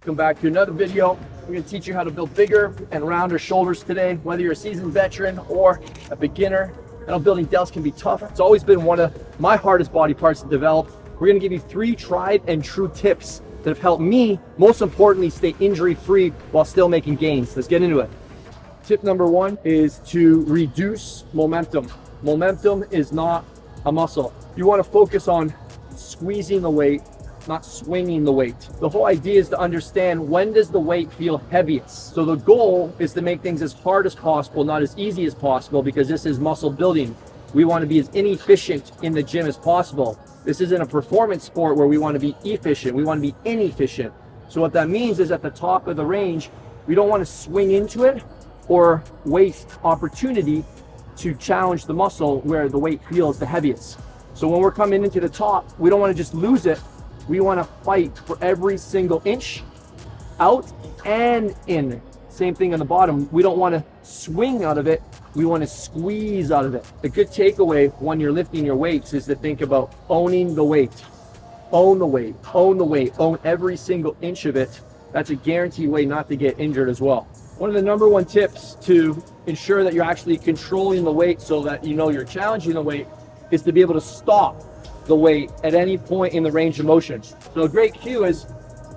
Welcome back to another video. We're going to teach you how to build bigger and rounder shoulders today, whether you're a seasoned veteran or a beginner. I know building delts can be tough. It's always been one of my hardest body parts to develop. We're going to give you 3 tried and true tips that have helped me, most importantly, stay injury free while still making gains. Let's get into it. Tip number 1 is to reduce momentum. Momentum is not a muscle. You want to focus on squeezing the weight, not swinging the weight. The whole idea is to understand, when does the weight feel heaviest? So the goal is to make things as hard as possible, not as easy as possible, because this is muscle building. We want to be as inefficient in the gym as possible. This isn't a performance sport where we want to be efficient. We want to be inefficient. So what that means is, at the top of the range, we don't want to swing into it or waste opportunity to challenge the muscle where the weight feels the heaviest. So when we're coming into the top, we don't want to just lose it. We want to fight for every single inch out and in. Same thing on the bottom. We don't want to swing out of it. We want to squeeze out of it. A good takeaway when you're lifting your weights is to think about owning the weight. Own the weight, own the weight, own every single inch of it. That's a guaranteed way not to get injured as well. One of the number 1 tips to ensure that you're actually controlling the weight so that you know you're challenging the weight is to be able to stop the weight at any point in the range of motion. So a great cue is,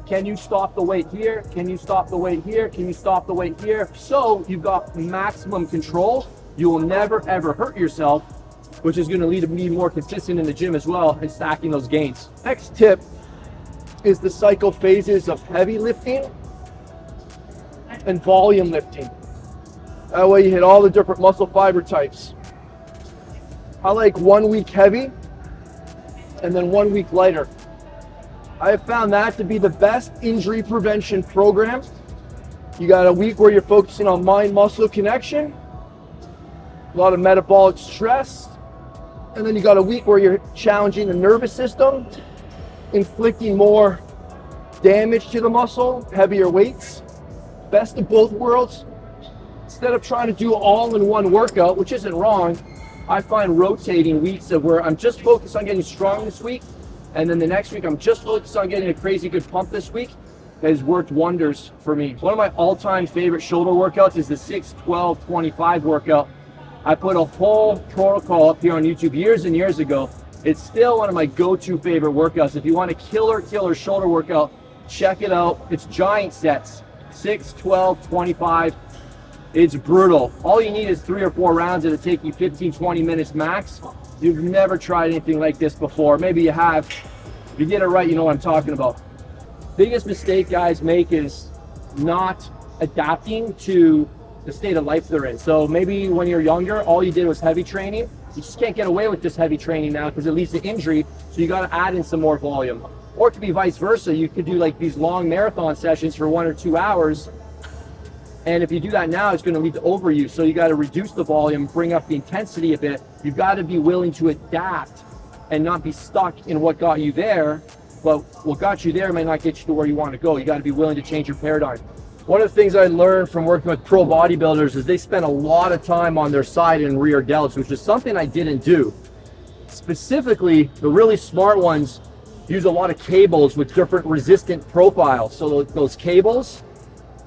can you stop the weight here? Can you stop the weight here? Can you stop the weight here? So you've got maximum control. You will never ever hurt yourself, which is going to lead to being more consistent in the gym as well and stacking those gains. Next tip is the cycle phases of heavy lifting and volume lifting. That way you hit all the different muscle fiber types. I like 1 week heavy and then 1 week lighter. I have found that to be the best injury prevention program. You got a week where you're focusing on mind-muscle connection, a lot of metabolic stress, and then you got a week where you're challenging the nervous system, inflicting more damage to the muscle, heavier weights. Best of both worlds. Instead of trying to do all in one workout, which isn't wrong, I find rotating weeks of where I'm just focused on getting strong this week, and then the next week I'm just focused on getting a crazy good pump this week, has worked wonders for me. One of my all-time favorite shoulder workouts is the 6-12-25 workout. I put a whole protocol up here on YouTube years and years ago. It's still one of my go-to favorite workouts. If you want a killer shoulder workout, check it out. It's giant sets, 6, 12, 25. It's brutal. All you need is 3 or 4 rounds that'll take you 15-20 minutes max. You've never tried anything like this before. Maybe you have. If you did it right, you know what I'm talking about. Biggest mistake guys make is not adapting to the state of life they're in. So maybe when you're younger, all you did was heavy training. You just can't get away with just heavy training now because it leads to injury. So you got to add in some more volume. Or it could be vice versa. You could do like these long marathon sessions for 1 or 2 hours. And if you do that now, it's going to lead to overuse. So you got to reduce the volume, bring up the intensity a bit. You've got to be willing to adapt and not be stuck in what got you there. But what got you there may not get you to where you want to go. You got to be willing to change your paradigm. One of the things I learned from working with pro bodybuilders is they spend a lot of time on their side and rear delts, which is something I didn't do. Specifically, the really smart ones use a lot of cables with different resistant profiles. So those cables,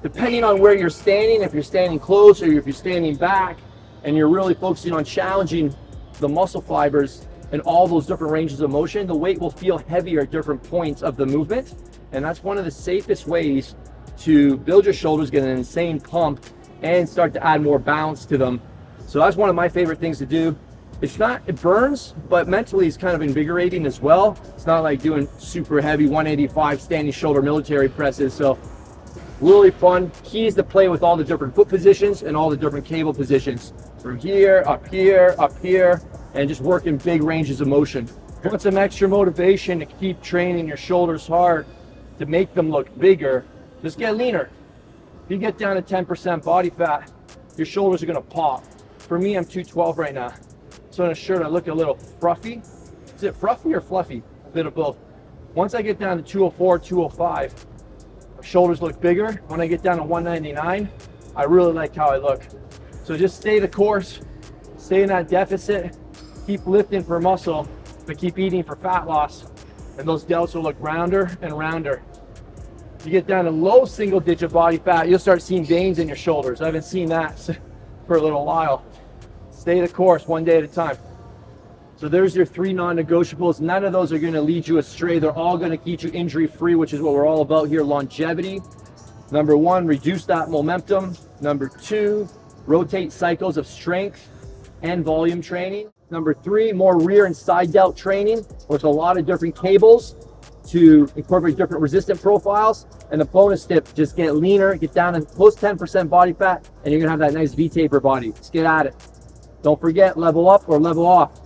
depending on where you're standing, if you're standing close or if you're standing back, and you're really focusing on challenging the muscle fibers and all those different ranges of motion, the weight will feel heavier at different points of the movement. And that's one of the safest ways to build your shoulders, get an insane pump, and start to add more balance to them. So that's one of my favorite things to do. It burns, but mentally it's kind of invigorating as well. It's not like doing super heavy 185 standing shoulder military presses. So really fun. Key is to play with all the different foot positions and all the different cable positions. From here, up here, up here, and just work in big ranges of motion. Want some extra motivation to keep training your shoulders hard, to make them look bigger, just get leaner. If you get down to 10% body fat, your shoulders are gonna pop. For me, I'm 212 right now. So in a shirt, I look a little fruffy. Is it fruffy or fluffy? A bit of both. Once I get down to 204, 205, my shoulders look bigger. When I get down to 199, I really like how I look. So just stay the course, stay in that deficit, keep lifting for muscle, but keep eating for fat loss. And those delts will look rounder and rounder. If you get down to low single digit body fat, you'll start seeing veins in your shoulders. I haven't seen that for a little while. Stay the course, one day at a time. So there's your 3 non-negotiables. None of those are going to lead you astray. They're all going to keep you injury free, which is what we're all about here, longevity. Number 1, reduce that momentum. Number 2, rotate cycles of strength and volume training. Number 3, more rear and side delt training with a lot of different cables to incorporate different resistant profiles. And the bonus tip, just get leaner, get down to close 10% body fat, and you're gonna have that nice V-taper body. Let's get at it. Don't forget, level up or level off.